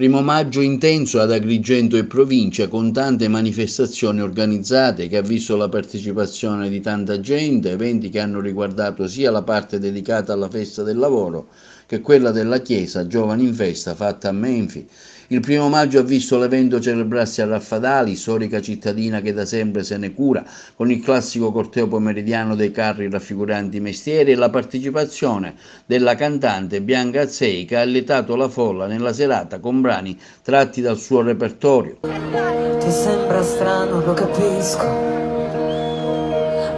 Primo maggio intenso ad Agrigento e provincia, con tante manifestazioni organizzate che ha visto la partecipazione di tanta gente, eventi che hanno riguardato sia la parte dedicata alla festa del lavoro che quella della chiesa Giovani in Festa fatta a Menfi. Il primo maggio ha visto l'evento celebrarsi a Raffadali, storica cittadina che da sempre se ne cura, con il classico corteo pomeridiano dei carri raffiguranti i mestieri e la partecipazione della cantante Bianca Azzei, che ha alletato la folla nella serata con brani tratti dal suo repertorio. Ti sembra strano, lo capisco,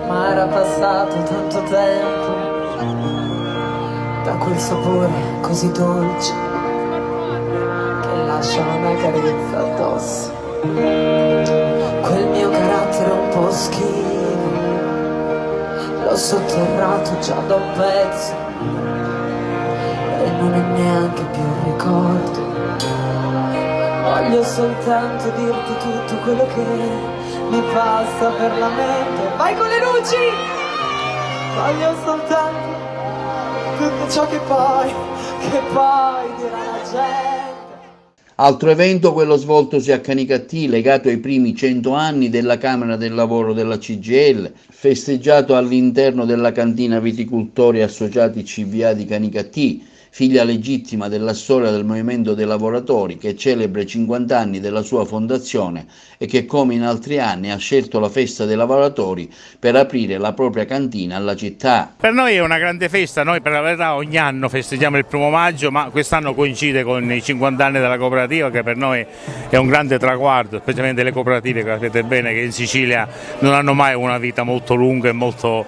ma era passato tanto tempo da quel sapore così dolce che lascia una carezza addosso. Quel mio carattere un po' schivo l'ho sotterrato già da un pezzo e non è neanche più un ricordo. Voglio soltanto dirti tutto quello che mi passa per la mente. Vai con le luci! Voglio soltanto tutto ciò che poi dirà la gente. Altro evento, quello svoltosi a Canicattì, legato ai primi 100 anni della Camera del Lavoro della CGIL, festeggiato all'interno della cantina Viticoltori Associati CVA di Canicattì, figlia legittima della storia del Movimento dei Lavoratori, che celebra i 50 anni della sua fondazione e che, come in altri anni, ha scelto la festa dei lavoratori per aprire la propria cantina alla città. Per noi è una grande festa, noi per la verità ogni anno festeggiamo il primo maggio, ma quest'anno coincide con i 50 anni della cooperativa, che per noi è un grande traguardo, specialmente le cooperative, che sapete bene che in Sicilia non hanno mai una vita molto lunga e molto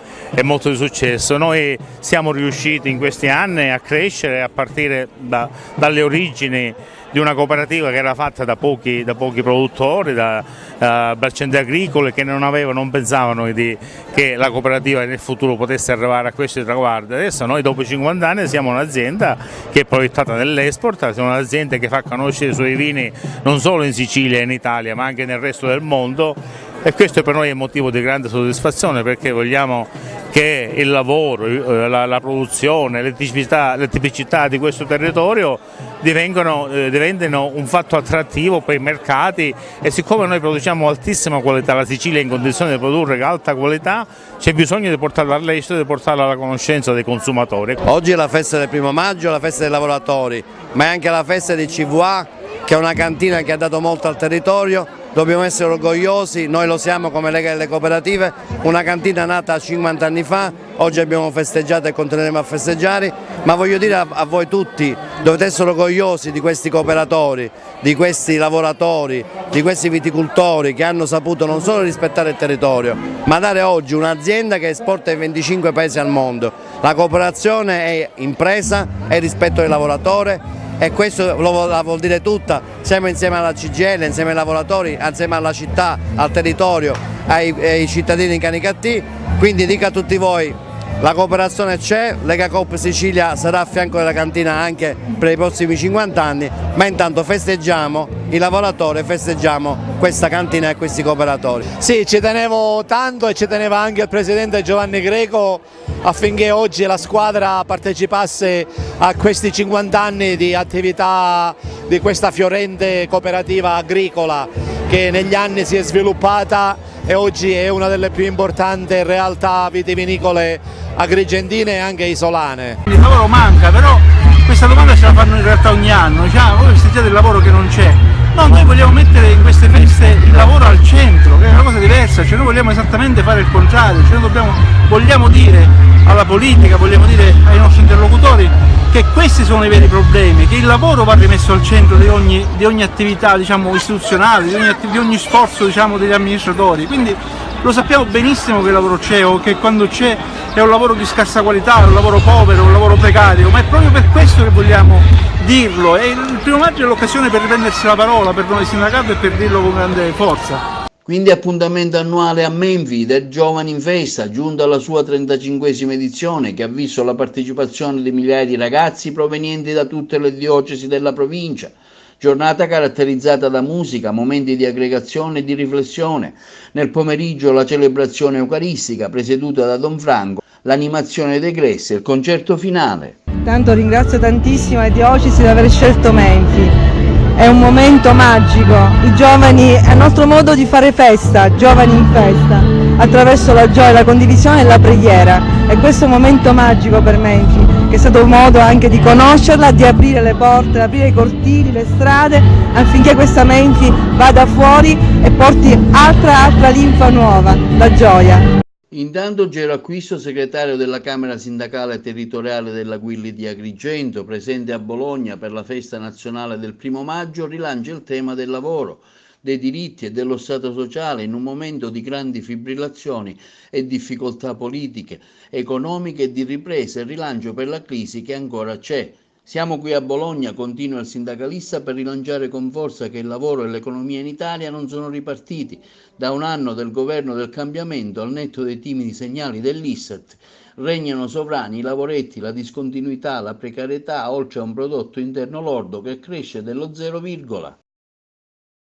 di successo. Noi siamo riusciti in questi anni a crescere a partire dalle origini di una cooperativa che era fatta da pochi produttori, da aziende agricole che non pensavano che la cooperativa nel futuro potesse arrivare a questi traguardi. Adesso noi dopo 50 anni siamo un'azienda che è proiettata nell'export, siamo un'azienda che fa conoscere i suoi vini non solo in Sicilia e in Italia ma anche nel resto del mondo, e questo per noi è motivo di grande soddisfazione, perché vogliamo che il lavoro, la produzione, le tipicità di questo territorio diventino un fatto attrattivo per i mercati, e siccome noi produciamo altissima qualità, la Sicilia è in condizione di produrre alta qualità, c'è bisogno di portarla all'estero, di portarla alla conoscenza dei consumatori. Oggi è la festa del primo maggio, la festa dei lavoratori, ma è anche la festa di CVA, che è una cantina che ha dato molto al territorio. Dobbiamo essere orgogliosi, noi lo siamo come Lega delle Cooperative, una cantina nata 50 anni fa, oggi abbiamo festeggiato e continueremo a festeggiare, ma voglio dire a voi tutti, dovete essere orgogliosi di questi cooperatori, di questi lavoratori, di questi viticoltori che hanno saputo non solo rispettare il territorio, ma dare oggi un'azienda che esporta in 25 paesi al mondo. La cooperazione è impresa, è rispetto del lavoratore, e questo la vuol dire tutta. Siamo insieme alla CGIL, insieme ai lavoratori, insieme alla città, al territorio, ai cittadini di Canicattì, quindi dico a tutti voi, la cooperazione c'è, Lega Coop Sicilia sarà a fianco della cantina anche per i prossimi 50 anni, ma intanto festeggiamo i lavoratori, festeggiamo questa cantina e questi cooperatori. Sì, ci tenevo tanto e ci teneva anche il presidente Giovanni Greco affinché oggi la squadra partecipasse a questi 50 anni di attività di questa fiorente cooperativa agricola che negli anni si è sviluppata e oggi è una delle più importanti realtà vitivinicole agrigentine e anche isolane. Il lavoro manca, però questa domanda ce la fanno in realtà ogni anno, voi festeggiate il lavoro che non c'è. No, noi vogliamo mettere in queste feste il lavoro al centro, che è una cosa diversa, noi vogliamo esattamente fare il contrario, vogliamo dire alla politica, vogliamo dire ai nostri interlocutori che questi sono i veri problemi, che il lavoro va rimesso al centro di ogni attività istituzionale, di ogni sforzo degli amministratori, quindi lo sappiamo benissimo che il lavoro c'è o che quando c'è è un lavoro di scarsa qualità, è un lavoro povero, un lavoro precario, ma è proprio per questo che vogliamo dirlo, e il primo maggio è l'occasione per riprendersi la parola per noi sindacato e per dirlo con grande forza. Quindi appuntamento annuale a Menfi del Giovani in Festa, giunto alla sua 35esima edizione, che ha visto la partecipazione di migliaia di ragazzi provenienti da tutte le diocesi della provincia. Giornata caratterizzata da musica, momenti di aggregazione e di riflessione. Nel pomeriggio la celebrazione eucaristica presieduta da Don Franco, l'animazione dei Gressi e il concerto finale. Tanto ringrazio tantissimo la diocesi di aver scelto Menfi. è un momento magico, i giovani, è il nostro modo di fare festa, giovani in festa, attraverso la gioia, la condivisione e la preghiera. E questo è un momento magico per Menfi, che è stato un modo anche di conoscerla, di aprire le porte, aprire i cortili, le strade, affinché questa Menfi vada fuori e porti altra linfa nuova, la gioia. Intanto Gero Acquisto, segretario della Camera Sindacale Territoriale della Quilli di Agrigento, presente a Bologna per la festa nazionale del 1° maggio, rilancia il tema del lavoro, dei diritti e dello Stato sociale in un momento di grandi fibrillazioni e difficoltà politiche, economiche e di ripresa e rilancio per la crisi che ancora c'è. Siamo qui a Bologna, continua il sindacalista, per rilanciare con forza che il lavoro e l'economia in Italia non sono ripartiti. Da un anno del governo del cambiamento, al netto dei timidi segnali dell'Istat, regnano sovrani i lavoretti, la discontinuità, la precarietà, oltre a un prodotto interno lordo che cresce dello 0,